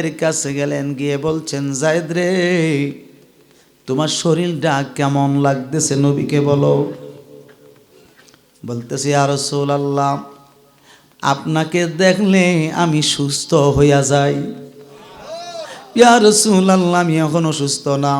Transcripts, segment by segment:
এর কাছে গেলেন, গিয়ে বলছেন, যায়েদ রে, তোমার শরীরটা কেমন লাগতেছে নবীকে বলো। বলতেছে, ইয়া রাসূলুল্লাহ, আপনাকে দেখলে আমি সুস্থ হইয়া যাই। ইয়া রাসূলুল্লাহ, আমি এখনো সুস্থ না,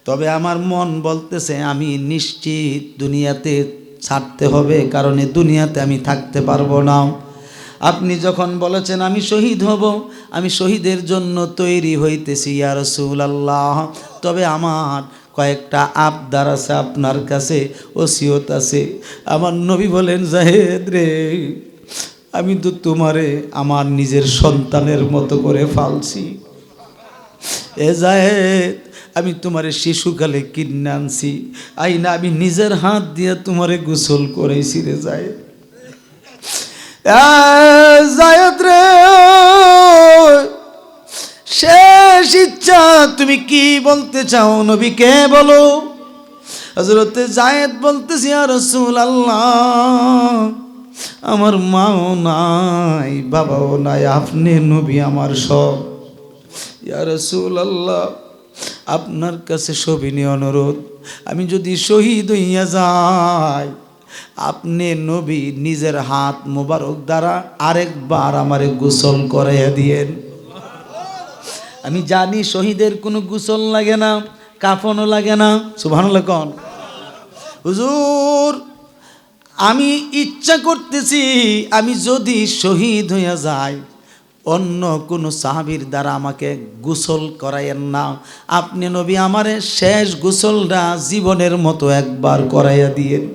তবে আমার মন বলতেছে আমি নিশ্চিত দুনিয়াতে ছাড়তে হবে, কারণ এই দুনিয়াতে আমি থাকতে পারবো না। আপনি যখন বলেছেন আমি শহীদ হব, আমি শহীদের জন্য তৈরি হইতেছি ইয়া রাসূলুল্লাহ। তবে আমার কয়েকটা আবদার আছে আপনার কাছে, ওসিয়ত আছে। আমার নবী বলেন, যায়েদ রে, আমি তো তোমারে আমার নিজের সন্তানের মতো করে পালছি। এ যায়েদ, আমি তোমারে শিশুকালে কিনে আনছি, আইনা আমি নিজের হাত দিয়ে তোমারে গোসল করেছি রে যায়েদ। যায়েদ রে, শেষ ইচ্ছা তুমি কি বলতে চাও নবীকে বলো। হযরতে যায়েদ বলতেছি, ইয়া রাসূলুল্লাহ, আমার মাও নাই, বাবাও নাই, আপনি নবী আমার সব। ইয়া রাসূলুল্লাহ, আপনার কাছে সবিনয় অনুরোধ, আমি যদি শহীদ হইয়া যাই, আপনি নবী নিজের হাত মোবারক দ্বারা আরেকবার আমারে গোসল করাইয়া দিয়েন। আমি জানি শহীদের কোনো গোসল লাগে না, কাফনও লাগে না। সুবহানাল্লাহ কোন। হুজুর, আমি ইচ্ছা করতেছি আমি যদি শহীদ হইয়া যাই, অন্য কোনো সাহাবীর দ্বারা আমাকে গোসল করাইয়েন না, আপনি নবী আমারে শেষ গোসলটা জীবনের মতো একবার করাইয়া দিয়েন।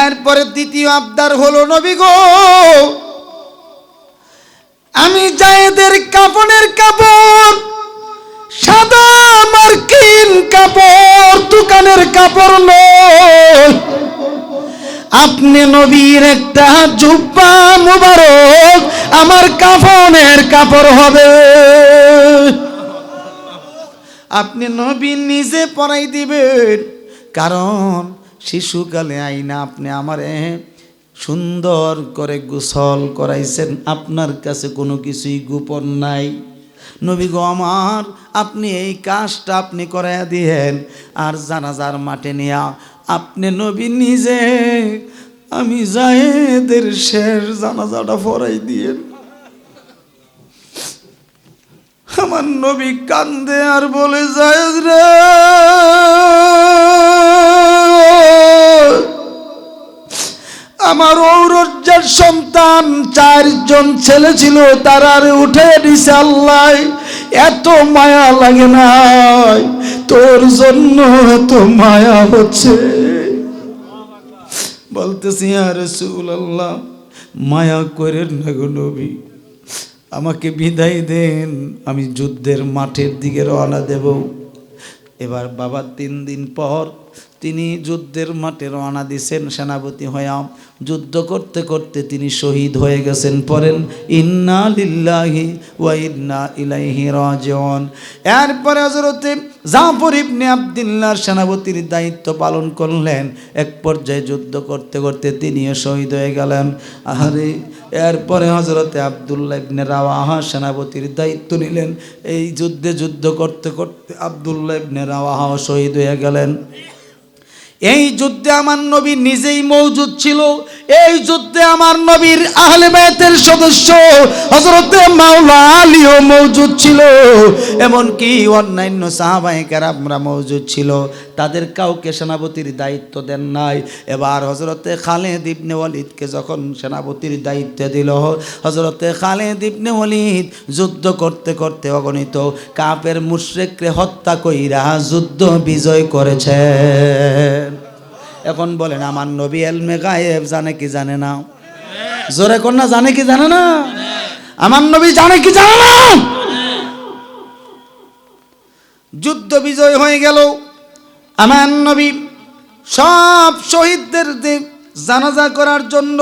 এরপরে দ্বিতীয় আবদার হলো, নবী গো, আমি যায়েদের কাফনের কাপড় সাদা মার্কিন কাপড়, দোকানের কাপড় নয়, আপনি নবীর একটা জুব্বা মুবারক আমার কাফনের কাপড় হবে। আপনি নবী নিজে পরাই দিবেন, কারণ শিশুকালে আইনা আপনি আমারে সুন্দর করে গোসল করাইছেন, আপনার কাছে কোনো কিছুই গোপন নাই। নবী গো আমার, আপনি এই কাজটা আপনি করাইয়া দিয়েন, আর জানাজার মাঠে নিয়া আপনি নবী নিজে আমি যায়েদের শেষ জানাজাটা পড়াই দিয়েন। আমার নবী কান্দে আর বলে, যায়েদ রে, আমার ঔরজ্জার সন্তান 4 জন ছেলে ছিল, তারারে উঠে দিছে আল্লাহ, এত মায়া লাগে নাই, তোর জন্য এত মায়া হচ্ছে। বলতেছি, ইয়া রাসূলুল্লাহ, মায়া করেন না গো নবী, আমাকে বিদায় দেন, আমি যুদ্ধের মাঠের দিকে রওনা দেব। এবার বাবা 3 দিন পর তিনি যুদ্ধের মাঠে রওনা দিয়েছেন সেনাপতি হয়ে। যুদ্ধ করতে করতে তিনি শহীদ হয়ে গেছেন। পড়েন, ইন্না লিল্লাহি ওয়া ইন্না ইলাইহি রাজিউন। এরপরে হযরতে জাফর ইবনে আব্দুল্লাহর সেনাপতির দায়িত্ব পালন করলেন। এক পর্যায়ে যুদ্ধ করতে করতে তিনিও শহীদ হয়ে গেলেন। আহারে, এরপরে হযরতে আব্দুল্লাহ ইবনে রাওয়াহা সেনাপতির দায়িত্ব নিলেন। এই যুদ্ধ করতে করতে আব্দুল্লাহ ইবনে রাওয়াহাও শহীদ হয়ে গেলেন। এই যুদ্ধে আমার নবী নিজেই মওজুদ ছিল। এই যুদ্ধে আমার নবীর আহলে বায়তের সদস্য হযরতে মাওলা আলীও মওজুদ ছিল, এমনকি অন্যান্য সাহাবায়ে কেরামরা মওজুদ ছিল। তাদের কাউকে সেনাপতির দায়িত্ব দেন নাই। এবার হযরতে খালিদ ইবনে ওয়ালিদকে যখন সেনাপতির দায়িত্ব দিল, হযরতে খালিদ ইবনে ওয়ালিদ যুদ্ধ করতে করতে অগণিত কাফের মুশরিককে হত্যা কইরা যুদ্ধ বিজয় করেছেন। এখন বলেন, আমার নবী ইলমে গায়েব জানে কি জানে না? জোরে কোন না, জানে কি জানে না? আমার নবী জানে কি জানে না? যুদ্ধ বিজয় হয়ে গেল। আমার নবী সব শহীদদের জানাজা করার জন্য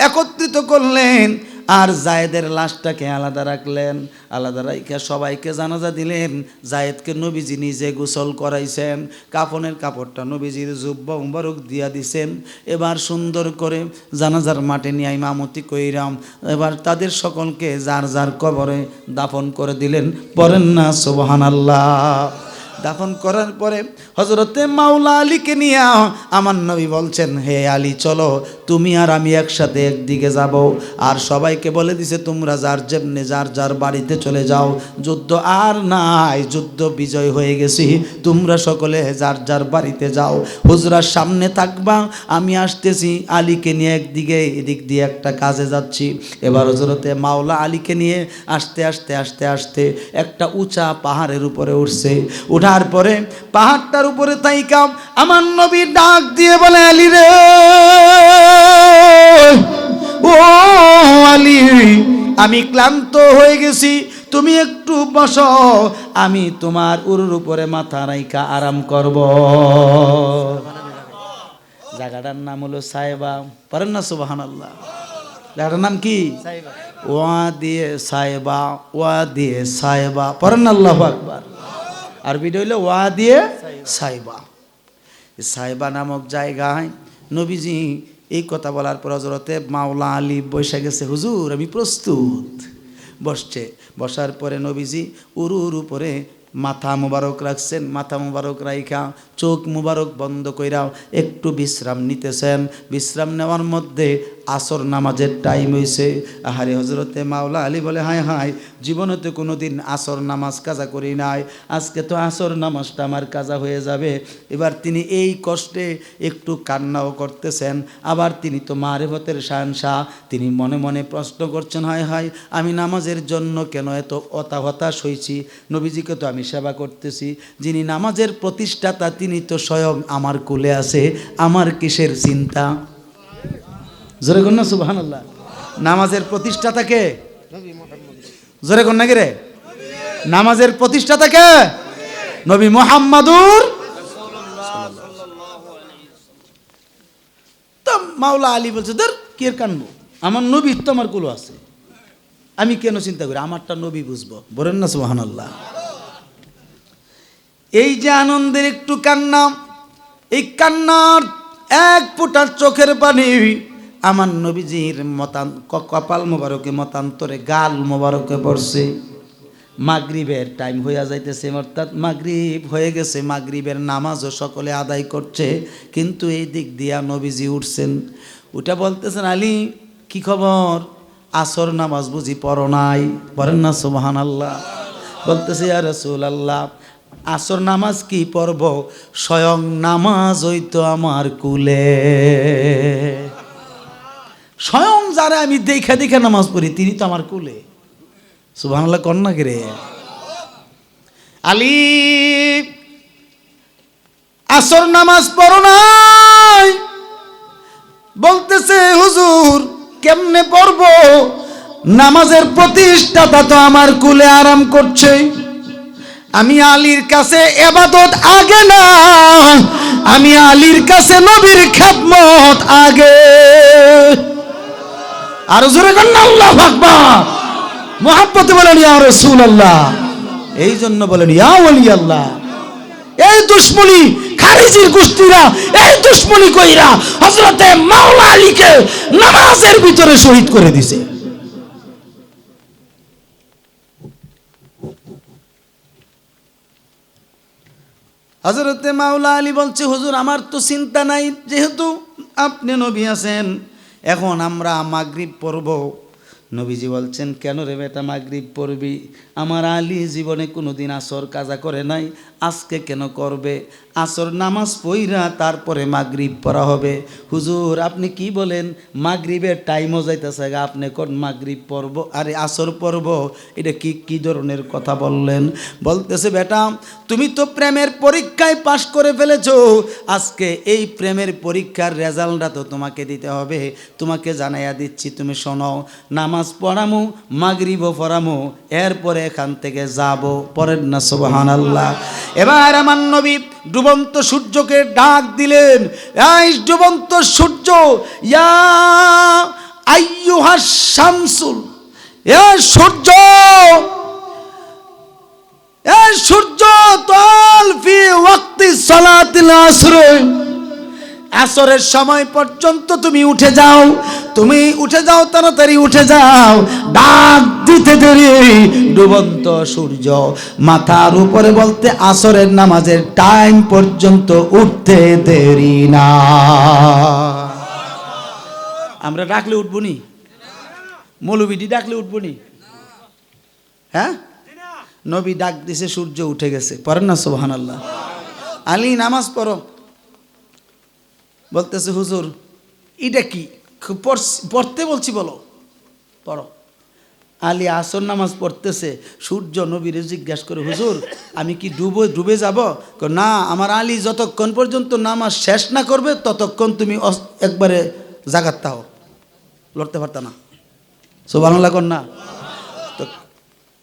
একত্রিত করলেন। আর জায়েদের লাশটাকে আলাদা রাখলেন, আলাদা রাখা সবাইকে জানাজা দিলেন। জায়েদকে নবীজি নিজে গোসল করাইছেন, কাফনের কাপড়টা নবীজির জুব্বা মুবারক দিয়া দিছেন। এবার সুন্দর করে জানাজার মাঠে নিয়ে ইমামতি কইরাম, এবার তাদের সকলকে যার যার কবরে দাফন করে দিলেন। পড়েন না সুবহানাল্লাহ। দাফন করার পরে হযরতে মাওলা আলীকে নিয়ে আমার নবী বলছেন, হে আলী চলো, তুমি আর আমি একসাথে একদিকে যাব। আর সবাইকে বলে দিছে তোমরা যার যেমনে যার যার বাড়িতে চলে যাও, যুদ্ধ আর নাই, যুদ্ধ বিজয় হয়ে গেছি, তোমরা সকলে যার যার বাড়িতে যাও। হুজরার সামনে থাকবা, আমি আসতেছি আলীকে নিয়ে একদিকে, এদিক দিয়ে একটা কাজে যাচ্ছি। এবার হযরতে মাওলা আলীকে নিয়ে আস্তে আস্তে আস্তে আস্তে একটা উঁচা পাহাড়ের উপরে উঠছে। ওঠার পরে পাহাড়টার উপরে তাইকা আমার নবী ডাক দিয়ে বলে, আলী রে, ও আলী, আমি ক্লান্ত হয়ে গেছি, তুমি একটু বসো, আমি তোমার উরুর উপরে মাথা রাইকা আরাম করব। জায়গাটার নাম হলো সাইবা। পারেন না সুবহানাল্লাহ? জায়গাটার নাম কি? ওয়া দিয়ে সাইবা, ওয়া দিয়ে সাইবা। পড়েন না আল্লাহু আকবার। আরবিটা হইলো ওয়া দিয়ে সাইবা। সাইবা নামক জায়গায় নবীজি এই কথা বলার পর হযরতে মাওলা আলী বসে গেছে, হুজুর আমি প্রস্তুত। বসছে, বসার পরে নবীজি উরুর উপরে মাথা মুবারক রাখছেন, মাথা মুবারক রাইখা চোখ মুবারক বন্ধ কইরা একটু বিশ্রাম নিতেছেন। বিশ্রাম নেওয়ার মধ্যে আসর নামাজের টাইম হয়েছে। আহারে হযরতে মাওলা আলী বলে, হায় হায়, জীবনেতে কোনো দিন আসর নামাজ কাজা করি নাই, আজকে তো আসর নামাজটা আমার কাজা হয়ে যাবে। এবার তিনি এই কষ্টে একটু কান্নাও করতেছেন। আবার তিনি তো মারিফতের শাহনশাহ, তিনি মনে মনে প্রশ্ন করছেন, হায় হায়, আমি নামাজের জন্য কেন এত হতাশ হয়েছি? নবীজিকে তো আমি সেবা করতেছি, যিনি নামাজের প্রতিষ্ঠাতা তিনি তো স্বয়ং আমার কোলে আছে, আমার কিসের চিন্তা? জোরে কন্যা সুবহানাল্লাহ। নামাজের প্রতিষ্ঠাতা কে? জোরে কন্যা কে রে? নামাজের প্রতিষ্ঠাতা কে? নবী মুহাম্মাদুর। তো মাওলা আলী বলছে, ধর কি এর কানবো, আমার নবী তো আমার কোলে আছে, আমি কেন চিন্তা করি, আমারটা নবী বুঝবো। বলেন না সুবহানাল্লাহ। এই যে আনন্দের একটু কান্না, এই কান্নার এক ফোঁটা চোখের পানি আমার নবীজির কপাল মোবারকে মতান্তরে গাল মোবারকে পড়ছে। মাগরিবের টাইম হইয়া যাইতেছে, অর্থাৎ মাগরিব হয়ে গেছে, মাগরিবের নামাজও সকলে আদায় করছে, কিন্তু এই দিক দিয়া নবীজি উঠছেন। ওটা বলতেছেন, আলী কি খবর, আসর নামাজ বুঝি পড়ো নাই? পড়েন না সুবহানাল্লাহ। বলতেছে, ইয়া রাসূলুল্লাহ, আসর নামাজ কি পড়ব, স্বয়ং নামাজ হইতো আমার কুলে, স্বয়ং যারা আমি দেখে দেখে নামাজ পড়ি তিনি তো আমার কুলে। সুবহানাল্লাহ কন্যা কে রে? আলী আসর নামাজ পড়ো নাই? বলতেছে, হুজুর কেমনে পড়ব, নামাজের প্রতিষ্ঠাতা তো আমার কুলে আরাম করছে, আমি আলীর কাছে ইবাদত আগে না, আমি আলীর কাছে নবীর খেদমত আগে। আর জোরে করেন আল্লাহু আকবার। মুহাব্বতে বলেন ইয়া রাসূলুল্লাহ, এই জন্য বলেন ইয়া ওলি আল্লাহ। এই দুশমনি খারিজির গোষ্ঠীরা এই দুশমনি কইরা হযরতে মাওলা আলীকে নামাজের ভিতরে শহীদ করে দিয়েছে। হযরতে মাওলা আলী বলছে, হুজুর আমার তো চিন্তা নাই, যেহেতু আপনি নবী আছেন, এখন আমরা মাগরিব পড়ব। নবীজি বলছেন, কেন রে বেটা মাগরিব পড়বি? আমার আলী জীবনে কোনোদিন আসর কাজা করে নাই, আজকে কেন করবে? আসর নামাজ পইরা তারপরে মাগরিব পড়া হবে। হুজুর আপনি কি বলেন, মাগরিবের টাইমও যাইতেছে, আপনি কোন মাগরিব পড়ব আরে আসর পড়ব? এটা কি ধরনের কথা বললেন? বলতেছে, বেটা তুমি তো প্রেমের পরীক্ষায় পাশ করে ফেলেছো, আজকে এই প্রেমের পরীক্ষার রেজাল্টটা তো তোমাকে দিতে হবে, তোমাকে জানাইয়া দিচ্ছি, তুমি শোনো, নামাজ পড়ামু, মাগরিবও পড়ামু, এরপরে এখান থেকে যাব। পড়েন না সুবহানাল্লাহ। এবার আমার নবী ডুবন্ত সূর্যকে ডাক দিলেন, এই ডুবন্ত সূর্য, ইয়া আইয়ুহাস শামসুল, এ সূর্য, এ সূর্য, তল ফি ওয়াক্তি সালাতিল আসর, আসরের সময় পর্যন্ত তুমি উঠে যাও, তুমি উঠে যাও, তাড়াতাড়ি উঠে যাও, ডাক দিতে দেরি, ডুবন্ত সূর্য মাথার উপরে বলতে আসরের নামাজের টাইম পর্যন্ত উঠতে দেরি না। আমরা ডাকলে উঠবো নি? মৌলবীটি ডাকলে উঠবো নি? হ্যাঁ, নবী ডাক দিছে, সূর্য উঠে গেছে। পড়েন না সুবহানাল্লাহ। আলী নামাজ পড়ো, বলতেছে হুজুর এটা কি? পড়তে বলছি, বলো পড়ো। আলী আসর নামাজ পড়তেছে, সূর্য নবীরে জিজ্ঞাসা করে, হুজুর আমি কি ডুবে যাব? না, আমার আলী যতক্ষণ পর্যন্ত নামাজ শেষ না করবে ততক্ষণ তুমি একবারে জাগাত তাও, লড়তে পারতা না। সুবহানাল্লাহ কর না।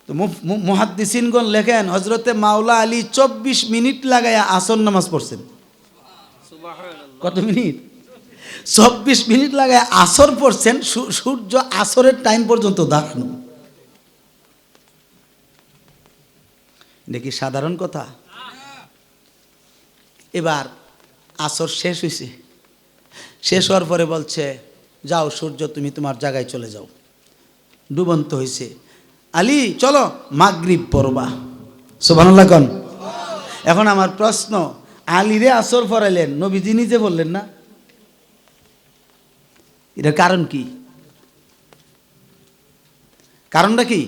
তো মুহাদ্দিসিনগণ লেখেন হযরতে মাওলা আলী 24 মিনিট লাগায়া আসর নামাজ পড়ছেন। কত মিনিট? 24 মিনিট লাগায় আসর পড়ছেন। সূর্য আসরের টাইম পর্যন্ত দাঁড়ানো। দেখি সাধারণ কথা। এবার আসর শেষ হয়েছে, শেষ হওয়ার পরে বলছে, যাও সূর্য তুমি তোমার জায়গায় চলে যাও, ডুবন্ত হয়েছে। আলী চলো মাগরিব পড়বা। সুবহানাল্লাহ কোন। এখন আমার প্রশ্ন, আলীরে আসর পড়াইলেন, নবীজি নিজে বললেন না? এটার কারণ কি? কারণটা কি?